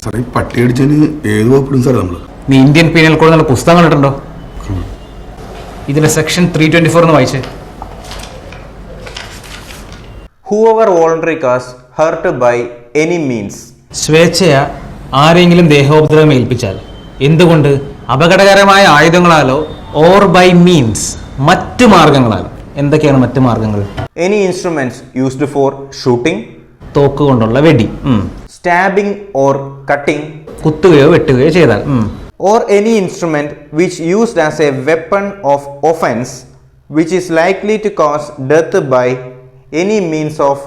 സാറേ ഈ പട്ടിയടിച്ചതിന് ഏത് വകുപ്പിടും സാറേ നമ്മൾ? നീ ഇന്ത്യൻ പീനൽ കോഡ് എന്നുള്ള പുസ്തകം കണ്ടിട്ടുണ്ടോ? ഇതിലെ സെക്ഷൻ 324 എന്ന് വായിച്ചേ. Whoever voluntarily cause hurt by any means. സ്വേച്ഛയ ആരെങ്കിലും ദേഹോപദ്രവം ഏൽപ്പിച്ചാൽ എന്തുകൊണ്ട്? അപകടകരമായ ആയുധങ്ങളാലോ ഓർ ബൈ മീൻസ് മറ്റു മാർഗങ്ങളാലോ. എന്തൊക്കെയാണ് മറ്റു മാർഗങ്ങൾ? Any instruments used for shooting, തോക്ക് കൊണ്ടുള്ള വെടി, stabbing or cutting, കുത്തുകയോ വെട്ടുകയോ ചെയ്താൽ, or any instrument which used as a weapon of offense which is likely to cause death by any means of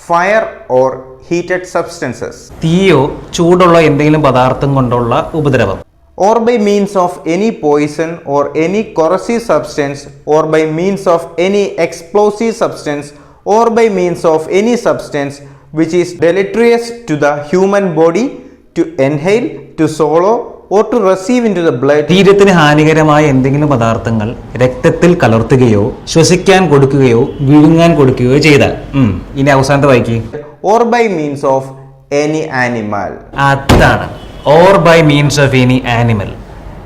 fire or heated substances. തീയോ ചൂടുള്ള എന്തെങ്കിലും പദാർത്ഥം കൊണ്ടുള്ള ഉപദ്രവം. Or by means of any poison or any corrosive substance, or by means of any explosive substance, or by means of any substance which is deleterious to the human body to inhale, to swallow, or to receive into the blood. ശരീരത്തിന് ഹാനികരമായ എന്തെങ്കിലും പദാർത്ഥങ്ങൾ രക്തത്തിൽ കലർത്തുകയോ ശ്വസിക്കാൻ കൊടുക്കുകയോ വിഴുങ്ങാൻ കൊടുക്കുകയോ ചെയ്താൽ. ഇനി അവസാനത്തെ വായിക്കുക. Or by means of any animal. അതാണ് or by means of any animal.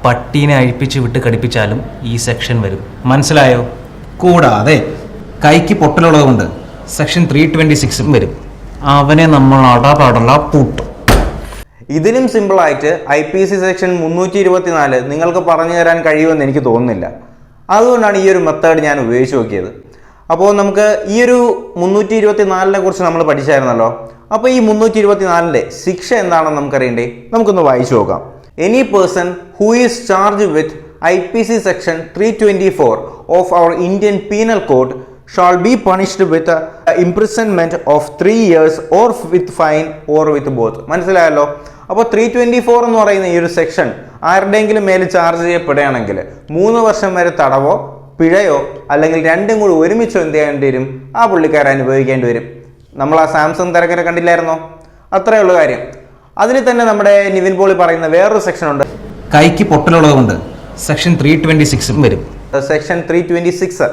പട്ടീനെ അഴിപ്പിച്ച് വിട്ട് കടിപ്പിച്ചാലും ഈ സെക്ഷൻ വരും. മനസ്സിലായോ? കൂടാതെ കൈക്ക് പൊട്ടലുള്ളതുകൊണ്ട് സെക്ഷൻ 326 വരും. അവനെ നമ്മൾ അടപടല പൂട്ടും. ഇതിലും സിമ്പിളായിട്ട് IPC സെക്ഷൻ 324 നിങ്ങൾക്ക് പറഞ്ഞു തരാൻ കഴിയുമെന്ന് എനിക്ക് തോന്നുന്നില്ല. അതുകൊണ്ടാണ് ഈ ഒരു മെത്തേഡ് ഞാൻ ഉപയോഗിച്ച് നോക്കിയത്. അപ്പോൾ നമുക്ക് ഈ ഒരു 324 കുറിച്ച് നമ്മൾ പഠിച്ചായിരുന്നല്ലോ. അപ്പോൾ ഈ 324 ശിക്ഷ എന്താണെന്ന് നമുക്കറിയണ്ടേ? നമുക്കൊന്ന് വായിച്ചു നോക്കാം. Any person who is charge with IPC section 324 of our Indian penal code shall be punished with imprisonment of 3 years or with fine or with both. മനസ്സിലായല്ലോ? അപ്പോൾ 324 എന്ന് പറയുന്ന ഈ ഒരു സെക്ഷൻ ആരുടെയെങ്കിലും മേലെ ചാർജ് ചെയ്യപ്പെടുകയാണെങ്കിൽ 3 വർഷം വരെ തടവോ പിഴയോ അല്ലെങ്കിൽ രണ്ടും കൂടി ഒരുമിച്ചോ എന്ത് ചെയ്യേണ്ടി വരും? ആ പുള്ളിക്കാരെ അനുഭവിക്കേണ്ടി വരും. നമ്മൾ ആ സാംസങ് തിരക്കരെ കണ്ടില്ലായിരുന്നോ? അത്രയേ ഉള്ളൂ കാര്യം. അതിൽ തന്നെ നമ്മുടെ നിവിൻ പോളി പറയുന്ന വേറൊരു സെക്ഷൻ ഉണ്ട്. കൈക്ക് പൊട്ടലുള്ളതുകൊണ്ട് സെക്ഷൻ 326 വരും. സെക്ഷൻ 326.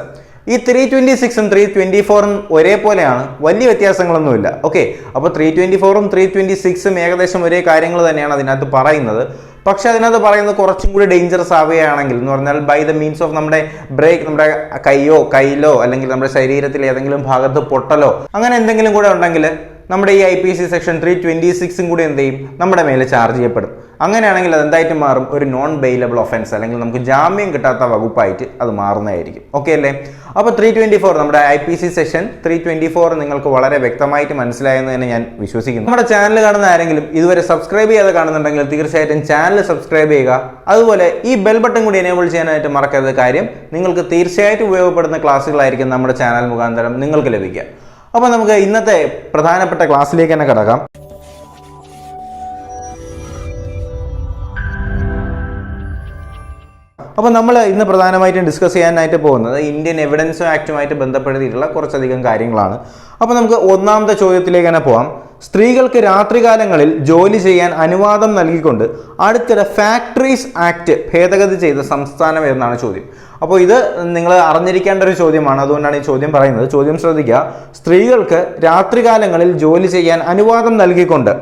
ഈ 326ഉം 324ഉം ഒരേപോലെയാണ്, വലിയ വ്യത്യാസങ്ങളൊന്നുമില്ല. ഓക്കെ, അപ്പോൾ 324ഉം 326ഉം ഏകദേശം ഒരേ കാര്യങ്ങൾ തന്നെയാണ് അതിനകത്ത് പറയുന്നത്. പക്ഷെ അതിനകത്ത് പറയുന്നത് കുറച്ചും കൂടി ഡേഞ്ചറസ് ആവുകയാണെങ്കിൽ എന്ന് പറഞ്ഞാൽ ബൈ ദ മീൻസ് ഓഫ് നമ്മുടെ ബ്രേക്ക്, നമ്മുടെ കയ്യിലോ അല്ലെങ്കിൽ നമ്മുടെ ശരീരത്തിൽ ഏതെങ്കിലും ഭാഗത്ത് പൊട്ടലോ അങ്ങനെ എന്തെങ്കിലും കൂടെ ഉണ്ടെങ്കിൽ നമ്മുടെ ഈ IPC സെക്ഷൻ 326ഉം കൂടി എന്ത് ചെയ്യും? നമ്മുടെ മേലെ ചാർജ് ചെയ്യപ്പെടും. അങ്ങനെയാണെങ്കിൽ അത് എന്തായിട്ട് മാറും? ഒരു നോൺ ബെയിലബിൾ ഒഫൻസ്, അല്ലെങ്കിൽ നമുക്ക് ജാമ്യം കിട്ടാത്ത വകുപ്പായിട്ട് അത് മാറുന്നതായിരിക്കും. ഓക്കെ അല്ലേ? അപ്പോൾ 324 നമ്മുടെ IPC സെക്ഷൻ 324 നിങ്ങൾക്ക് വളരെ വ്യക്തമായിട്ട് മനസ്സിലായെന്ന് തന്നെ ഞാൻ വിശ്വസിക്കുന്നു. നമ്മുടെ ചാനൽ കാണുന്ന ആരെങ്കിലും ഇതുവരെ സബ്സ്ക്രൈബ് ചെയ്യാതെ കാണുന്നുണ്ടെങ്കിൽ തീർച്ചയായിട്ടും ചാനൽ സബ്സ്ക്രൈബ് ചെയ്യുക. അതുപോലെ ഈ ബെൽ ബട്ടൺ കൂടി എനേബിൾ ചെയ്യാനായിട്ട് മറക്കരുത്. കാര്യം നിങ്ങൾക്ക് തീർച്ചയായിട്ടും ഉപയോഗപ്പെടുന്ന ക്ലാസ്സുകളായിരിക്കും നമ്മുടെ ചാനൽ മുഖാന്തരം നിങ്ങൾക്ക് ലഭിക്കുക. അപ്പോൾ നമുക്ക് ഇന്നത്തെ പ്രധാനപ്പെട്ട ക്ലാസ്സിലേക്ക് തന്നെ കടക്കാം. അപ്പോൾ നമ്മൾ ഇന്ന് പ്രധാനമായിട്ടും ഡിസ്കസ് ചെയ്യാനായിട്ട് പോകുന്നത് ഇന്ത്യൻ എവിഡൻസ് ആക്റ്റുമായിട്ട് ബന്ധപ്പെടുത്തിയിട്ടുള്ള കുറച്ചധികം കാര്യങ്ങളാണ്. അപ്പോൾ നമുക്ക് ഒന്നാമത്തെ ചോദ്യത്തിലേക്ക് തന്നെ പോകാം. സ്ത്രീകൾക്ക് രാത്രികാലങ്ങളിൽ ജോലി ചെയ്യാൻ അനുവാദം നൽകിക്കൊണ്ട് അടുത്തിടെ ഫാക്ടറീസ് ആക്ട് ഭേദഗതി ചെയ്ത സംസ്ഥാനം എന്നാണ് ചോദ്യം. അപ്പോൾ ഇത് നിങ്ങൾ അറിഞ്ഞിരിക്കേണ്ട ഒരു ചോദ്യമാണ്, അതുകൊണ്ടാണ് ഈ ചോദ്യം പറയുന്നത്. ചോദ്യം ശ്രദ്ധിക്കുക. സ്ത്രീകൾക്ക് രാത്രികാലങ്ങളിൽ ജോലി ചെയ്യാൻ അനുവാദം നൽകിക്കൊണ്ട്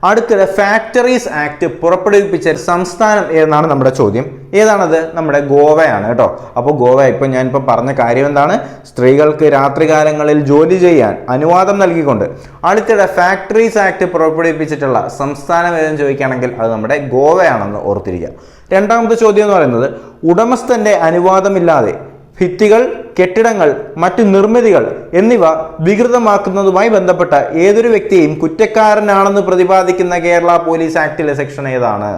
അടുത്തിടെ ഫാക്ടറീസ് ആക്ട് പുറപ്പെടുവിപ്പിച്ച സംസ്ഥാനം ഏതാണ് നമ്മുടെ ചോദ്യം. ഏതാണത്? നമ്മുടെ ഗോവയാണ് കേട്ടോ. അപ്പോൾ ഗോവ, ഇപ്പം ഞാനിപ്പോൾ പറഞ്ഞ കാര്യം എന്താണ്? സ്ത്രീകൾക്ക് രാത്രികാലങ്ങളിൽ ജോലി ചെയ്യാൻ അനുവാദം നൽകിക്കൊണ്ട് അടുത്തിടെ ഫാക്ടറീസ് ആക്ട് പുറപ്പെടുവിപ്പിച്ചിട്ടുള്ള സംസ്ഥാനം ഏതെന്ന് ചോദിക്കുകയാണെങ്കിൽ അത് നമ്മുടെ ഗോവയാണെന്ന് ഓർത്തിരിക്കുക. രണ്ടാമത്തെ ചോദ്യം എന്ന് പറയുന്നത് ഉടമസ്ഥന്റെ അനുവാദമില്ലാതെ ഭിത്തികൾ, കെട്ടിടങ്ങൾ, മറ്റു നിർമ്മിതികൾ എന്നിവ വികൃതമാക്കുന്നതുമായി ബന്ധപ്പെട്ട ഏതൊരു വ്യക്തിയും കുറ്റക്കാരനാണെന്ന് പ്രതിപാദിക്കുന്ന കേരള പോലീസ് ആക്ടിലെ സെക്ഷൻ ഏതാണ്?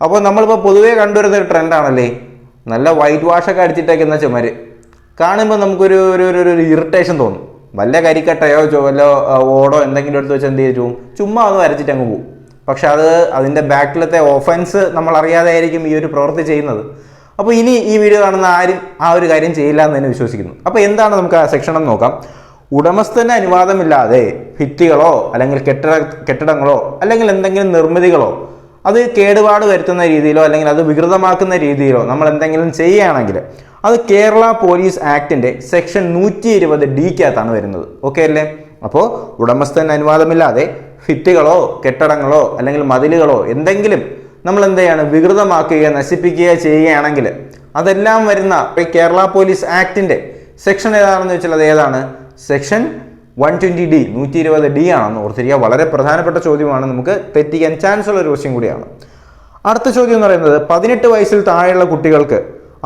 അപ്പോൾ നമ്മളിപ്പോൾ പൊതുവേ കണ്ടുവരുന്ന ഒരു ട്രെൻഡാണല്ലേ, നല്ല വൈറ്റ് വാഷൊക്കെ അടിച്ചിട്ടേക്കുന്ന ചുമര് കാണുമ്പോൾ നമുക്കൊരു ഒരു ഇറിറ്റേഷൻ തോന്നും. വല്ല കരിക്കട്ടയോ വല്ല ഓടോ എന്തെങ്കിലും എടുത്ത് വെച്ച് എന്ത് ചെയ്തു ചുമ്മാ ഒന്ന് വരച്ചിട്ട് അങ്ങ് പോകും. പക്ഷെ അതിൻ്റെ ബാക്കിലത്തെ ഓഫൻസ് നമ്മൾ അറിയാതെ ആയിരിക്കും ഈ ഒരു പ്രവൃത്തി ചെയ്യുന്നത്. അപ്പോൾ ഇനി ഈ വീഡിയോ കാണുന്ന ആരും ആ ഒരു കാര്യം ചെയ്യില്ല എന്ന് തന്നെ വിശ്വസിക്കുന്നു. അപ്പോൾ എന്താണ് നമുക്ക് ആ സെക്ഷൻ എന്ന് നോക്കാം. ഉടമസ്ഥന് അനുവാദമില്ലാതെ ഭിത്തികളോ അല്ലെങ്കിൽ കെട്ടിടങ്ങളോ അല്ലെങ്കിൽ എന്തെങ്കിലും നിർമ്മിതികളോ അത് കേടുപാട് വരുത്തുന്ന രീതിയിലോ അല്ലെങ്കിൽ അത് വികൃതമാക്കുന്ന രീതിയിലോ നമ്മൾ എന്തെങ്കിലും ചെയ്യുകയാണെങ്കിൽ അത് കേരള പോലീസ് ആക്ടിൻ്റെ സെക്ഷൻ 120D വരുന്നത്. ഓക്കെ അല്ലേ? അപ്പോൾ ഉടമസ്ഥന് അനുവാദമില്ലാതെ ഭിത്തികളോ കെട്ടിടങ്ങളോ അല്ലെങ്കിൽ മതിലുകളോ എന്തെങ്കിലും നമ്മൾ എന്ത് ചെയ്യാണ് വികൃതമാക്കുകയോ നശിപ്പിക്കുകയോ ചെയ്യുകയാണെങ്കിൽ അതെല്ലാം വരുന്ന കേരള പോലീസ് ആക്ടിന്റെ സെക്ഷൻ ഏതാണെന്ന് വെച്ചാൽ അത് ഏതാണ്? സെക്ഷൻ 120D 120D ആണെന്ന് ഓർത്തിരിക്കുക. വളരെ പ്രധാനപ്പെട്ട ചോദ്യമാണ്, നമുക്ക് തെറ്റിക്കാൻ ചാൻസ് ഉള്ള ഒരു ക്വസ്റ്റ്യൻ കൂടിയാണ്. അടുത്ത ചോദ്യം എന്ന് പറയുന്നത് 18 വയസ്സിൽ താഴെയുള്ള കുട്ടികൾക്ക്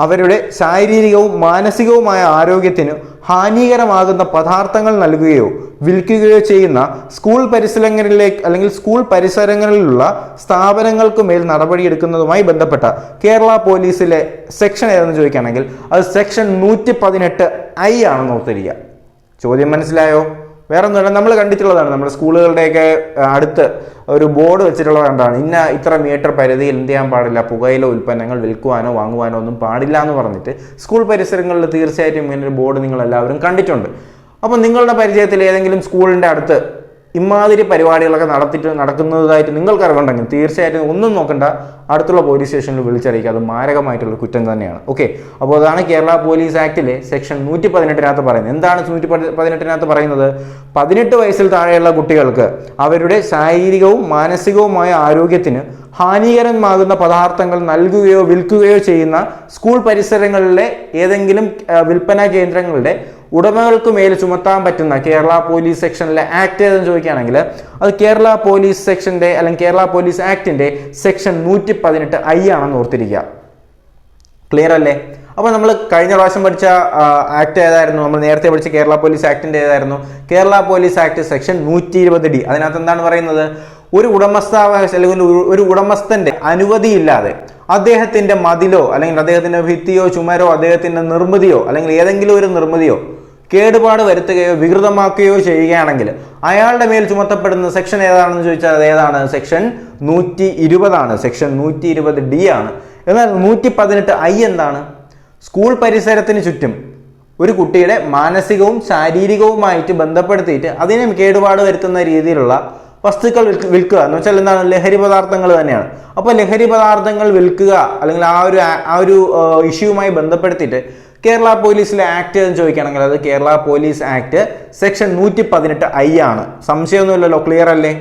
അവരുടെ ശാരീരികവും മാനസികവുമായ ആരോഗ്യത്തിന് ഹാനികരമാകുന്ന പദാർത്ഥങ്ങൾ നൽകുകയോ വിൽക്കുകയോ ചെയ്യുന്ന സ്കൂൾ പരിസരങ്ങളിലേക്ക് അല്ലെങ്കിൽ സ്കൂൾ പരിസരങ്ങളിലുള്ള സ്ഥാപനങ്ങൾക്ക് മേൽ നടപടിയെടുക്കുന്നതുമായി ബന്ധപ്പെട്ട കേരള പോലീസിലെ സെക്ഷൻ ഏതെന്ന് ചോദിക്കുകയാണെങ്കിൽ അത് സെക്ഷൻ 118I ആണെന്ന് ഓർത്തിരിക്കുക. ചോദ്യം മനസ്സിലായോ? വേറെ ഒന്നുമില്ല, നമ്മൾ കണ്ടിട്ടുള്ളതാണ്. നമ്മുടെ സ്കൂളുകളുടെയൊക്കെ അടുത്ത് ഒരു ബോർഡ് വെച്ചിട്ടുള്ളത് കണ്ടാണ്, ഇത്ര മീറ്റർ പരിധിയിൽ എന്ത് ചെയ്യാൻ പാടില്ല, പുകയില ഉൽപ്പന്നങ്ങൾ വിൽക്കുവാനോ വാങ്ങുവാനോ ഒന്നും പാടില്ല എന്ന് പറഞ്ഞിട്ട് സ്കൂൾ പരിസരങ്ങളിൽ തീർച്ചയായിട്ടും ഇങ്ങനെ ഒരു ബോർഡ് നിങ്ങൾ എല്ലാവരും കണ്ടിട്ടുണ്ട്. അപ്പോൾ നിങ്ങളുടെ പരിചയത്തിൽ ഏതെങ്കിലും സ്കൂളിൻ്റെ അടുത്ത് ഇമാതിരി പരിപാടികളൊക്കെ നടക്കുന്നതായിട്ട് നിങ്ങൾക്ക് അറിവുണ്ടെങ്കിൽ തീർച്ചയായിട്ടും ഒന്നും നോക്കണ്ട, അടുത്തുള്ള പോലീസ് സ്റ്റേഷനിൽ വിളിച്ചറിയിക്കുക. അത് മാരകമായിട്ടുള്ള കുറ്റം തന്നെയാണ്. ഓക്കെ, അപ്പോൾ അതാണ് കേരള പോലീസ് ആക്ടിലെ സെക്ഷൻ 118 പറയുന്നത്. എന്താണ് 118 പറയുന്നത്? 18 വയസ്സിൽ താഴെയുള്ള കുട്ടികൾക്ക് അവരുടെ ശാരീരികവും മാനസികവുമായ ആരോഗ്യത്തിന് ഹാനികരമാകുന്ന പദാർത്ഥങ്ങൾ നൽകുകയോ വിൽക്കുകയോ ചെയ്യുന്ന സ്കൂൾ പരിസരങ്ങളിലെ ഏതെങ്കിലും വിൽപ്പന കേന്ദ്രങ്ങളുടെ ഉടമകൾക്ക് മേൽ ചുമത്താൻ പറ്റുന്ന കേരള പോലീസ് സെക്ഷനിലെ ആക്ട് ഏതെന്ന് ചോദിക്കുകയാണെങ്കിൽ അത് കേരള പോലീസ് സെക്ഷന്റെ അല്ലെങ്കിൽ കേരള പോലീസ് ആക്ടിന്റെ സെക്ഷൻ 118I ആണെന്ന് ഓർത്തിരിക്കുക. ക്ലിയർ അല്ലേ? അപ്പോൾ നമ്മൾ കഴിഞ്ഞ പ്രാവശ്യം പഠിച്ച ആക്ട് ഏതായിരുന്നു? നമ്മൾ നേരത്തെ പഠിച്ച കേരള പോലീസ് ആക്ടിന്റെ ഏതായിരുന്നു? Kerala police act section 120D. അതിനകത്ത് എന്താണ് പറയുന്നത്? ഒരു ഉടമസ്ഥാവകാശം അല്ലെങ്കിൽ ഒരു ഉടമസ്ഥന്റെ അനുമതിയില്ലാതെ അദ്ദേഹത്തിന്റെ മതിലോ അല്ലെങ്കിൽ അദ്ദേഹത്തിന്റെ ഭിത്തിയോ ചുമരോ അദ്ദേഹത്തിന്റെ നിർമ്മിതിയോ അല്ലെങ്കിൽ ഏതെങ്കിലും ഒരു നിർമ്മിതിയോ കേടുപാട് വരുത്തുകയോ വികൃതമാക്കുകയോ ചെയ്യുകയാണെങ്കിൽ അയാളുടെ മേൽ ചുമത്തപ്പെടുന്ന സെക്ഷൻ ഏതാണെന്ന് ചോദിച്ചാൽ അത് ഏതാണ്? സെക്ഷൻ 120 ആണ്. സെക്ഷൻ 120D ആണ്. എന്നാൽ 118I എന്താണ്? സ്കൂൾ പരിസരത്തിന് ചുറ്റും ഒരു കുട്ടിയുടെ മാനസികവും ശാരീരികവുമായിട്ട് ബന്ധപ്പെടുത്തിയിട്ട് അതിനെ കേടുപാട് വരുത്തുന്ന രീതിയിലുള്ള വസ്തുക്കൾ വിൽക്കുക എന്ന് വെച്ചാൽ എന്താണ്? ലഹരി പദാർത്ഥങ്ങൾ തന്നെയാണ്. അപ്പോൾ ലഹരി പദാർത്ഥങ്ങൾ വിൽക്കുക അല്ലെങ്കിൽ ആ ഒരു ഇഷ്യൂവുമായി ബന്ധപ്പെടുത്തിയിട്ട് കേരള പോലീസിലെ ആക്ട് എന്ന് ചോദിക്കുകയാണെങ്കിൽ അത് Kerala police act section 118I ആണ്. സംശയമൊന്നുമില്ലല്ലോ, ക്ലിയർ അല്ലേ?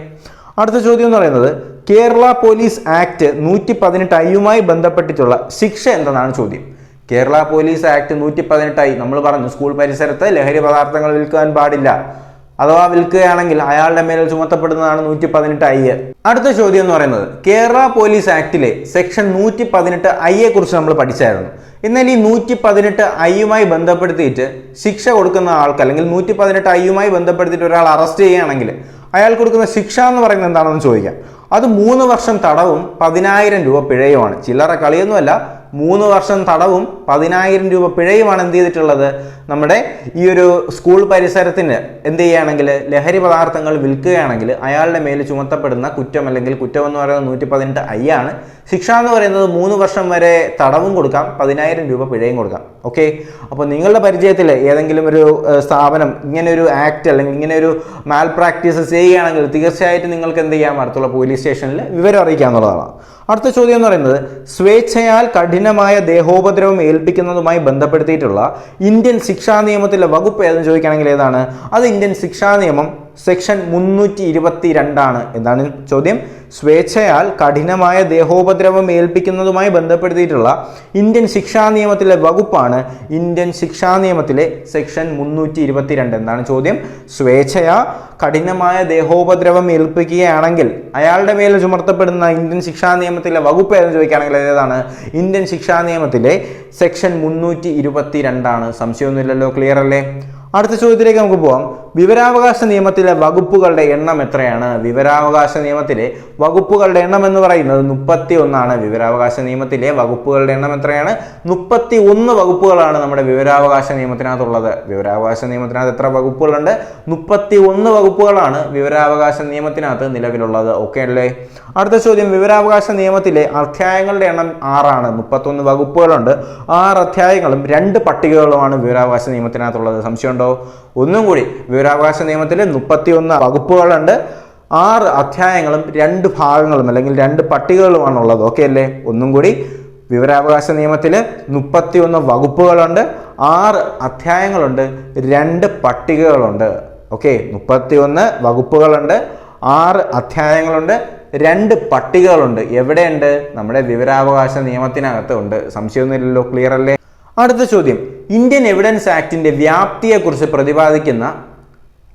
അടുത്ത ചോദ്യം എന്ന് പറയുന്നത് കേരള പോലീസ് ആക്ട് 118I ബന്ധപ്പെട്ടിട്ടുള്ള ശിക്ഷ എന്തെന്നാണ് ചോദ്യം. കേരള പോലീസ് ആക്ട് 118I നമ്മൾ പറഞ്ഞു സ്കൂൾ പരിസരത്ത് ലഹരി പദാർത്ഥങ്ങൾ വിൽക്കാൻ പാടില്ല, അഥവാ വിൽക്കുകയാണെങ്കിൽ അയാളുടെ മേൽ ചുമത്തപ്പെടുന്നതാണ് 118I. അടുത്ത ചോദ്യം എന്ന് പറയുന്നത് കേരള പോലീസ് ആക്ടിലെ സെക്ഷൻ 118I കുറിച്ച് നമ്മൾ പഠിച്ചായിരുന്നു. എന്നാൽ ഈ 118I ബന്ധപ്പെടുത്തിയിട്ട് ശിക്ഷ കൊടുക്കുന്ന ആൾക്ക് അല്ലെങ്കിൽ 118I ബന്ധപ്പെടുത്തിയിട്ട് ഒരാൾ അറസ്റ്റ് ചെയ്യുകയാണെങ്കിൽ അയാൾ കൊടുക്കുന്ന ശിക്ഷ എന്ന് പറയുന്നത് എന്താണെന്ന് ചോദിക്കാം. അത് 3 വർഷം തടവും 10,000 രൂപ പിഴയുമാണ്. ചില്ലറ കളിയൊന്നുമല്ല, 3 വർഷം തടവും 10,000 രൂപ പിഴയുമാണ് എന്ത് ചെയ്തിട്ടുള്ളത്? നമ്മുടെ ഈ ഒരു സ്കൂൾ പരിസരത്തിന് എന്ത് ചെയ്യുകയാണെങ്കിൽ ലഹരി പദാർത്ഥങ്ങൾ വിൽക്കുകയാണെങ്കിൽ അയാളുടെ മേൽ ചുമത്തപ്പെടുന്ന കുറ്റം അല്ലെങ്കിൽ കുറ്റം എന്ന് പറയുന്നത് 118I ആണ്. ശിക്ഷ എന്ന് പറയുന്നത് 3 വർഷം വരെ തടവും കൊടുക്കാം, 10,000 രൂപ പിഴയും കൊടുക്കാം. ഓക്കെ, അപ്പോൾ നിങ്ങളുടെ പരിചയത്തിൽ ഏതെങ്കിലും ഒരു സ്ഥാപനം ഇങ്ങനെ ഒരു ആക്ട് അല്ലെങ്കിൽ ഇങ്ങനെ ഒരു മാൽ പ്രാക്ടീസ് ചെയ്യുകയാണെങ്കിൽ തീർച്ചയായിട്ടും നിങ്ങൾക്ക് എന്ത് ചെയ്യാം? അടുത്തുള്ള പോലീസ് സ്റ്റേഷനിൽ വിവരം അറിയിക്കാവുന്നതാണ്. അടുത്ത ചോദ്യം എന്ന് പറയുന്നത് സ്വേച്ഛയാൽ കഠിനമായ ദേഹോപദ്രവം ഏൽപ്പിക്കുന്നതുമായി ബന്ധപ്പെടുത്തിയിട്ടുള്ള ഇന്ത്യൻ ശിക്ഷാ നിയമത്തിലെ വകുപ്പ് ഏതെന്ന് ചോദിക്കുകയാണെങ്കിൽ ഏതാണ്? അത് ഇന്ത്യൻ ശിക്ഷാ നിയമം സെക്ഷൻ 322 ആണ്. എന്താണ് ചോദ്യം? സ്വേച്ഛയാൽ കഠിനമായ ദേഹോപദ്രവം ഏൽപ്പിക്കുന്നതുമായി ബന്ധപ്പെടുത്തിയിട്ടുള്ള ഇന്ത്യൻ ശിക്ഷാ നിയമത്തിലെ വകുപ്പാണ് ഇന്ത്യൻ ശിക്ഷാ നിയമത്തിലെ സെക്ഷൻ 322. എന്താണ് ചോദ്യം? സ്വേച്ഛയാ കഠിനമായ ദേഹോപദ്രവം ഏൽപ്പിക്കുകയാണെങ്കിൽ അയാളുടെ മേൽ ചുമത്തപ്പെടുന്ന ഇന്ത്യൻ ശിക്ഷാ നിയമത്തിലെ വകുപ്പ് ഏതെന്ന് ചോദിക്കുകയാണെങ്കിൽ ഏതാണ്? ഇന്ത്യൻ ശിക്ഷാ നിയമത്തിലെ സെക്ഷൻ 322 ആണ്. സംശയമൊന്നുമില്ലല്ലോ, ക്ലിയർ അല്ലേ? അടുത്ത ചോദ്യത്തിലേക്ക് നമുക്ക് പോവാം. വിവരാവകാശ നിയമത്തിലെ വകുപ്പുകളുടെ എണ്ണം എത്രയാണ്? വിവരാവകാശ നിയമത്തിലെ വകുപ്പുകളുടെ എണ്ണം എന്ന് പറയുന്നത് 31 ആണ്. വിവരാവകാശ നിയമത്തിലെ വകുപ്പുകളുടെ എണ്ണം എത്രയാണ്? 31 വകുപ്പുകളാണ് നമ്മുടെ വിവരാവകാശ നിയമത്തിനകത്തുള്ളത്. വിവരാവകാശ നിയമത്തിനകത്ത് എത്ര വകുപ്പുകളുണ്ട്? 31 വകുപ്പുകളാണ് വിവരാവകാശ നിയമത്തിനകത്ത് നിലവിലുള്ളത്. ഓക്കെ അല്ലേ? അടുത്ത ചോദ്യം, വിവരാവകാശ നിയമത്തിലെ അധ്യായങ്ങളുടെ എണ്ണം 6 ആണ്. 31 വകുപ്പുകളുണ്ട്, 6 അധ്യായങ്ങളും 2 പട്ടികകളുമാണ് വിവരാവകാശ നിയമത്തിനകത്തുള്ളത്. സംശയമുണ്ടോ? ഒന്നും കൂടി, വിവരാവകാശ നിയമത്തിൽ 31 വകുപ്പുകളുണ്ട്, 6 അധ്യായങ്ങളും 2 ഭാഗങ്ങളും അല്ലെങ്കിൽ 2 പട്ടികകളുമാണ് ഉള്ളത്. ഓക്കെ അല്ലേ? ഒന്നും കൂടി, വിവരാവകാശ നിയമത്തിൽ 31 വകുപ്പുകളുണ്ട്, 6 അധ്യായങ്ങളുണ്ട്, 2 പട്ടികകളുണ്ട്. ഓക്കെ, 31 വകുപ്പുകളുണ്ട്, 6 അധ്യായങ്ങളുണ്ട്, 2 പട്ടികകളുണ്ട്. എവിടെയുണ്ട്? നമ്മുടെ വിവരാവകാശ നിയമത്തിനകത്ത് ഉണ്ട്. സംശയമൊന്നുമില്ലല്ലോ, ക്ലിയർ അല്ലേ? അടുത്ത ചോദ്യം, ഇന്ത്യൻ എവിഡൻസ് ആക്ടിന്റെ വ്യാപ്തിയെക്കുറിച്ച് പ്രതിപാദിക്കുന്ന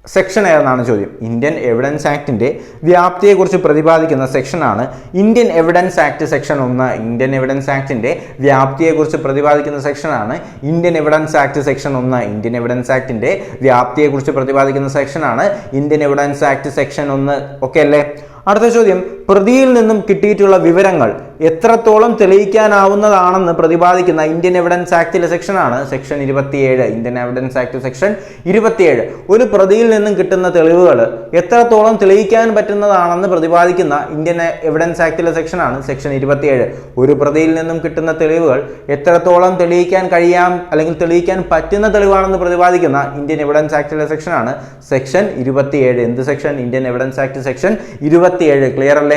സെക്ഷൻ ഏതെന്നാണ് ചോദ്യം. ഇന്ത്യൻ എവിഡൻസ് ആക്ടിന്റെ വ്യാപ്തിയെക്കുറിച്ച് പ്രതിപാദിക്കുന്ന സെക്ഷനാണ് Indian evidence act section 1. Indian evidence ആക്ടിന്റെ വ്യാപ്തിയെക്കുറിച്ച് പ്രതിപാദിക്കുന്ന സെക്ഷനാണ് Indian evidence act section 1. Indian evidence ആക്ടിന്റെ വ്യാപ്തിയെക്കുറിച്ച് പ്രതിപാദിക്കുന്ന സെക്ഷനാണ് Indian evidence act section 1. Okay അല്ലേ? അടുത്ത ചോദ്യം, പ്രതിയിൽ നിന്നും കിട്ടിയിട്ടുള്ള വിവരങ്ങൾ എത്രത്തോളം തെളിയിക്കാനാവുന്നതാണെന്ന് പ്രതിപാദിക്കുന്ന ഇന്ത്യൻ എവിഡൻസ് ആക്ടിലെ സെക്ഷനാണ് section 27. Indian evidence act section 27. ഒരു പ്രതിയിൽ നിന്നും കിട്ടുന്ന തെളിവുകൾ എത്രത്തോളം തെളിയിക്കാൻ പറ്റുന്നതാണെന്ന് പ്രതിപാദിക്കുന്ന ഇന്ത്യൻ എവിഡൻസ് ആക്ടിലെ സെക്ഷനാണ് സെക്ഷൻ 27. ഒരു പ്രതിയിൽ നിന്നും കിട്ടുന്ന തെളിവുകൾ എത്രത്തോളം തെളിയിക്കാൻ കഴിയാം അല്ലെങ്കിൽ തെളിയിക്കാൻ പറ്റുന്ന തെളിവാണെന്ന് പ്രതിപാദിക്കുന്ന ഇന്ത്യൻ എവിഡൻസ് ആക്ടിലെ സെക്ഷനാണ് സെക്ഷൻ 27. എന്ത് section? Indian evidence act section 27. Clear അല്ലേ?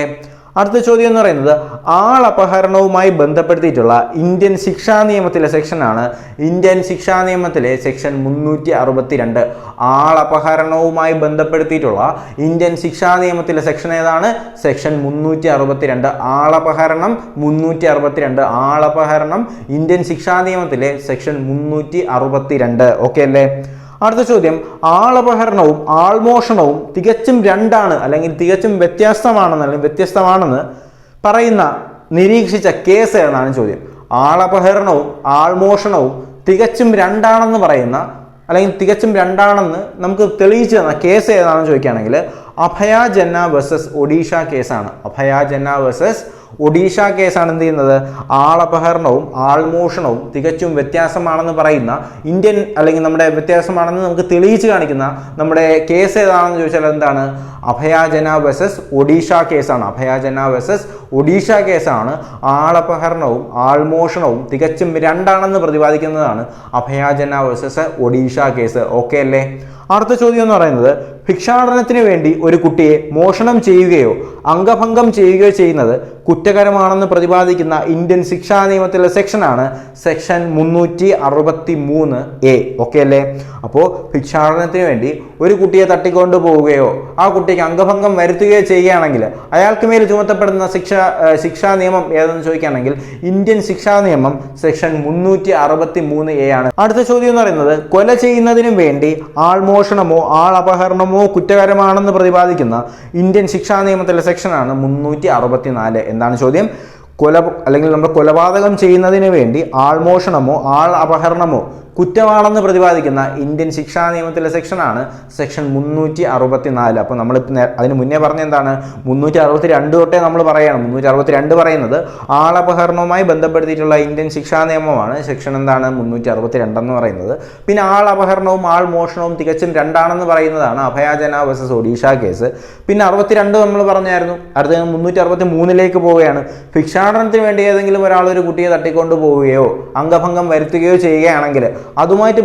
അടുത്ത ചോദ്യം എന്ന് പറയുന്നത് ആളപഹരണവുമായി ബന്ധപ്പെടുത്തിയിട്ടുള്ള ഇന്ത്യൻ ശിക്ഷാ നിയമത്തിലെ സെക്ഷനാണ് ഇന്ത്യൻ ശിക്ഷാ നിയമത്തിലെ സെക്ഷൻ 362. ആളപഹരണവുമായി ബന്ധപ്പെടുത്തിയിട്ടുള്ള ഇന്ത്യൻ ശിക്ഷാ നിയമത്തിലെ സെക്ഷൻ ഏതാണ്? സെക്ഷൻ 362. ആളപഹരണം 362. ആളപഹരണം ഇന്ത്യൻ ശിക്ഷാ നിയമത്തിലെ സെക്ഷൻ 362. ഓക്കെ അല്ലേ? അടുത്ത ചോദ്യം, ആളപഹരണവും ആൾമോഷണവും തികച്ചും രണ്ടാണ് അല്ലെങ്കിൽ തികച്ചും വ്യത്യസ്തമാണെന്ന് പറയുന്ന നിരീക്ഷിച്ച കേസ് ഏതാണ് ചോദ്യം. ആളപഹരണവും ആൾമോഷണവും തികച്ചും രണ്ടാണെന്ന് പറയുന്ന അല്ലെങ്കിൽ തികച്ചും രണ്ടാണെന്ന് നമുക്ക് തെളിയിച്ചു തന്ന കേസ് ഏതാണെന്ന് ചോദിക്കുകയാണെങ്കിൽ അഭയ ജന്ന വേഴ്സസ് ഒഡീഷ കേസാണ്. അഭയ ജന്ന വേഴ്സസ് ഒഡീഷ കേസാണ് എന്ത് ചെയ്യുന്നത്? ആളപഹരണവും ആൾമോഷണവും തികച്ചും വ്യത്യാസമാണെന്ന് പറയുന്ന ഇന്ത്യൻ അല്ലെങ്കിൽ നമ്മുടെ വ്യത്യാസമാണെന്ന് നമുക്ക് തെളിയിച്ച് കാണിക്കുന്ന നമ്മുടെ കേസ് ഏതാണെന്ന് ചോദിച്ചാൽ എന്താണ്? അഭയ ജന്ന വേഴ്സസ് ഒഡീഷ കേസാണ്. അഭയ ജന്ന വേഴ്സസ് ഒഡീഷ കേസാണ്. ആളപഹരണവും ആൾമോഷണവും തികച്ചും രണ്ടാണെന്ന് പ്രതിപാദിക്കുന്നതാണ് അഭയ ജന്ന വേഴ്സസ് ഒഡീഷ കേസ്. ഓക്കെ അല്ലേ? അടുത്ത ചോദ്യം എന്ന് പറയുന്നത് ഭിക്ഷാടനത്തിന് വേണ്ടി ഒരു കുട്ടിയെ മോഷണം ചെയ്യുകയോ അംഗഭംഗം ചെയ്യുകയോ ചെയ്യുന്നത് കുറ്റകരമാണെന്ന് പ്രതിപാദിക്കുന്ന ഇന്ത്യൻ ശിക്ഷാ നിയമത്തിലെ സെക്ഷനാണ് സെക്ഷൻ 363A. ഓക്കെ അല്ലേ? അപ്പോൾ ഭിക്ഷാടനത്തിന് വേണ്ടി ഒരു കുട്ടിയെ തട്ടിക്കൊണ്ടു പോവുകയോ ആ കുട്ടിക്ക് അംഗഭംഗം വരുത്തുകയോ ചെയ്യുകയാണെങ്കിൽ അയാൾക്ക് മേൽ ചുമത്തപ്പെടുന്ന ശിക്ഷാ നിയമം ഏതെന്ന് ചോദിക്കുകയാണെങ്കിൽ ഇന്ത്യൻ ശിക്ഷാ നിയമം സെക്ഷൻ 363A ആണ്. അടുത്ത ചോദ്യം എന്ന് പറയുന്നത് കൊല ചെയ്യുന്നതിന് വേണ്ടി ആൾമോഷണമോ ആളപഹരണമോ കുറ്റകരമാണെന്ന് പ്രതിപാദിക്കുന്ന ഇന്ത്യൻ ശിക്ഷാ നിയമത്തിലെ സെക്ഷനാണ് 364. എന്താണ് ചോദ്യം? അല്ലെങ്കിൽ നമ്മൾ കൊലപാതകം ചെയ്യുന്നതിന് വേണ്ടി ആൾമോഷണമോ ആൾ അപഹരണമോ കുറ്റമാണെന്ന് പ്രതിപാദിക്കുന്ന ഇന്ത്യൻ ശിക്ഷാ നിയമത്തിലെ സെക്ഷനാണ് സെക്ഷൻ 364. അപ്പോൾ നമ്മൾ അതിന് മുന്നേ പറഞ്ഞ എന്താണ്? 362 തൊട്ടേ നമ്മൾ പറയണം. 362 പറയുന്നത് ആളപഹരണവുമായി ബന്ധപ്പെടുത്തിയിട്ടുള്ള ഇന്ത്യൻ ശിക്ഷാ നിയമമാണ്. സെക്ഷൻ എന്താണ്? 362 എന്ന് പറയുന്നത്. പിന്നെ ആളപഹരണവും ആൾമോഷണവും തികച്ചും രണ്ടാണെന്ന് പറയുന്നതാണ് അഭയ ജന്ന വേഴ്സസ് ഒഡീഷ കേസ്. പിന്നെ 62 നമ്മൾ പറഞ്ഞായിരുന്നു. അടുത്ത 363ലേക്ക് പോവുകയാണ്. ഭിക്ഷാടനത്തിന് വേണ്ടി ഏതെങ്കിലും ഒരാൾ ഒരു കുട്ടിയെ തട്ടിക്കൊണ്ടു പോവുകയോ അംഗഭംഗം വരുത്തുകയോ ചെയ്യുകയാണെങ്കിൽ അതുമായിട്ട്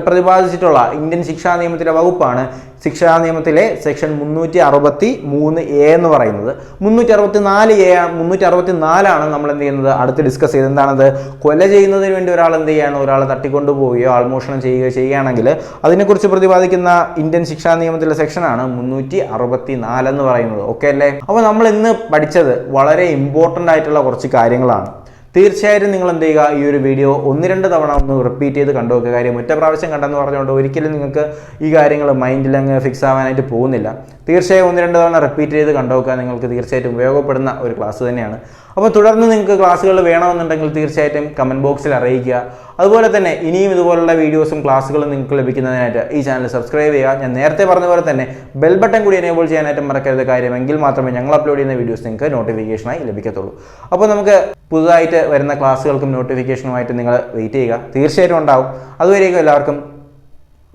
പ്രതിപാദിച്ചിട്ടുള്ള ഇന്ത്യൻ ശിക്ഷാ നിയമത്തിലെ വകുപ്പാണ് ശിക്ഷാ നിയമത്തിലെ സെക്ഷൻ 363A എന്ന് പറയുന്നത്. 364 നമ്മൾ എന്ത് ചെയ്യുന്നത്? അടുത്ത് ഡിസ്കസ് ചെയ്ത് എന്താണത്? കൊല ചെയ്യുന്നതിന് വേണ്ടി ഒരാൾ എന്ത് ചെയ്യാണ്? ഒരാളെ തട്ടിക്കൊണ്ടു പോവുകയോ ആൾമോഷണം ചെയ്യുകയാണെങ്കിൽ അതിനെക്കുറിച്ച് പ്രതിപാദിക്കുന്ന ഇന്ത്യൻ ശിക്ഷാ നിയമത്തിലെ സെക്ഷനാണ് 364 എന്ന് പറയുന്നത്. ഓക്കെ അല്ലേ? അപ്പോൾ നമ്മൾ ഇന്ന് പഠിച്ചത് വളരെ ഇമ്പോർട്ടൻ്റ് ആയിട്ടുള്ള കുറച്ച് കാര്യങ്ങളാണ്. തീർച്ചയായിട്ടും നിങ്ങൾ എന്ത് ചെയ്യുക? ഈ ഒരു വീഡിയോ 1-2 തവണ ഒന്ന് റിപ്പീറ്റ് ചെയ്ത് കണ്ടു വെക്കുക. കാര്യം ഒറ്റ പ്രാവശ്യം കണ്ടെന്ന് പറഞ്ഞുകൊണ്ട് ഒരിക്കലും നിങ്ങൾക്ക് ഈ കാര്യങ്ങൾ മൈൻഡിൽ അങ്ങ് ഫിക്സ് ആവാനായിട്ട് പോകുന്നില്ല. തീർച്ചയായും 1-2 തവണ റിപ്പീറ്റ് ചെയ്ത് കണ്ടു വെക്കുക. നിങ്ങൾക്ക് തീർച്ചയായിട്ടും ഉപയോഗപ്പെടുന്ന ഒരു ക്ലാസ് തന്നെയാണ്. അപ്പോൾ തുടർന്ന് നിങ്ങൾക്ക് ക്ലാസ്സുകൾ വേണമെന്നുണ്ടെങ്കിൽ തീർച്ചയായിട്ടും കമൻറ്റ് ബോക്സിൽ അറിയിക്കുക. അതുപോലെ തന്നെ ഇനിയും ഇതുപോലുള്ള വീഡിയോസും ക്ലാസ്സുകളും നിങ്ങൾക്ക് ലഭിക്കുന്നതിനായിട്ട് ഈ ചാനൽ സബ്സ്ക്രൈബ് ചെയ്യുക. ഞാൻ നേരത്തെ പറഞ്ഞ പോലെ തന്നെ ബെൽ ബട്ടൺ കൂടി എനേബിൾ ചെയ്യാനായിട്ട് മറക്കരുത്. കാര്യമെങ്കിൽ മാത്രമേ ഞങ്ങൾ അപ്ലോഡ് ചെയ്യുന്ന വീഡിയോസ് നിങ്ങൾക്ക് നോട്ടിഫിക്കേഷനായി ലഭിക്കത്തുള്ളൂ. അപ്പോൾ നമുക്ക് പുതുതായിട്ട് വരുന്ന ക്ലാസ്സുകൾക്കും നോട്ടിഫിക്കേഷനുമായിട്ട് നിങ്ങൾ വെയിറ്റ് ചെയ്യുക. തീർച്ചയായിട്ടും ഉണ്ടാവും. അതുവരേക്കും എല്ലാവർക്കും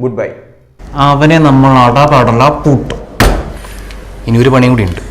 ഗുഡ് ബൈ. അവനെ നമ്മൾ അടപടല പൂട്ടും. ഇനി ഒരു പണിയും കൂടി ഉണ്ട്.